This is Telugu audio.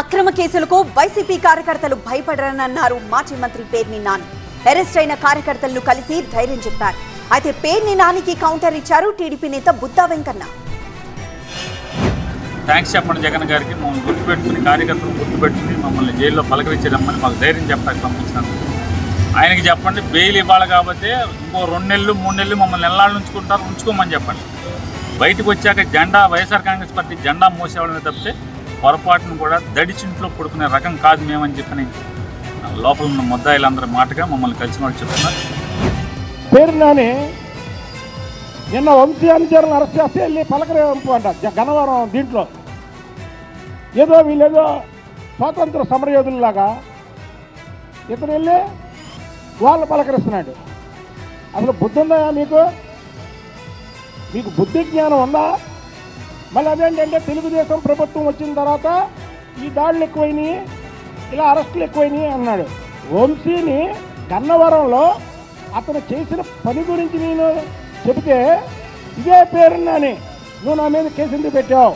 అక్రమ కేసులకు వైసీపీ కార్యకర్తలు భయపడరన్నారు మాజీ మంత్రి పేర్ని నాని. అరెస్ట్ అయిన కార్యకర్తలను కలిసి ధైర్యం చెప్పారు. అయితే పేర్ని నానికి కౌంటర్ ఇచ్చారు టీడీపీ నేత బుద్దా వెంకన్న. థ్యాంక్స్ చెప్పండి జగన్ గారికి, మమ్మల్ని గుర్తుపెట్టుకుని కార్యకర్తలు గుర్తుపెట్టుకుని మమ్మల్ని జైల్లో పలకరించడమ్మని మాకు ధైర్యం చెప్పడానికి పంపించినాను. ఆయనకి చెప్పండి బెయిల్ ఇవ్వాలి కాబట్టి ఇంకో 2 నెలలు 3 నెలలు మమ్మల్ని నెలల ఉంచుకుంటారు, ఉంచుకోమని చెప్పండి. బయటకు వచ్చాక జెండా వైఎస్ఆర్ కాంగ్రెస్ పార్టీ జెండా మోసేవాళ్ళని తప్పితే పొరపాటును కూడా దడిచింట్లో పడుకునే రకం కాదు మేమని చెప్పని లోపల ఉన్న ముద్దాయిలందరి మాటగా మమ్మల్ని కలిసి మాట చెప్తున్నారు. పేరునాని నిన్న వంశీ అనుచరులను అరెస్ట్ చేస్తే వెళ్ళి పలకరింపు అంట గన్నవరం. దీంట్లో ఏదో వీళ్ళేదో స్వాతంత్ర సమరయోధుల్లాగా ఇతను వెళ్ళి వాళ్ళు పలకరిస్తున్నాడు. అసలు బుద్ధి ఉందా మీకు బుద్ధి జ్ఞానం ఉందా? మళ్ళీ అదేంటంటే తెలుగుదేశం ప్రభుత్వం వచ్చిన తర్వాత ఈ దాడులు ఎక్కువైనాయి, ఇలా అరెస్టులు ఎక్కువైనాయి అన్నాడు. వంశీని గన్నవరంలో అతను చేసిన పని గురించి నేను చెబితే ఇదే పేరున్నాని నువ్వు నా మీద కేసు ఎందుకు పెట్టావు?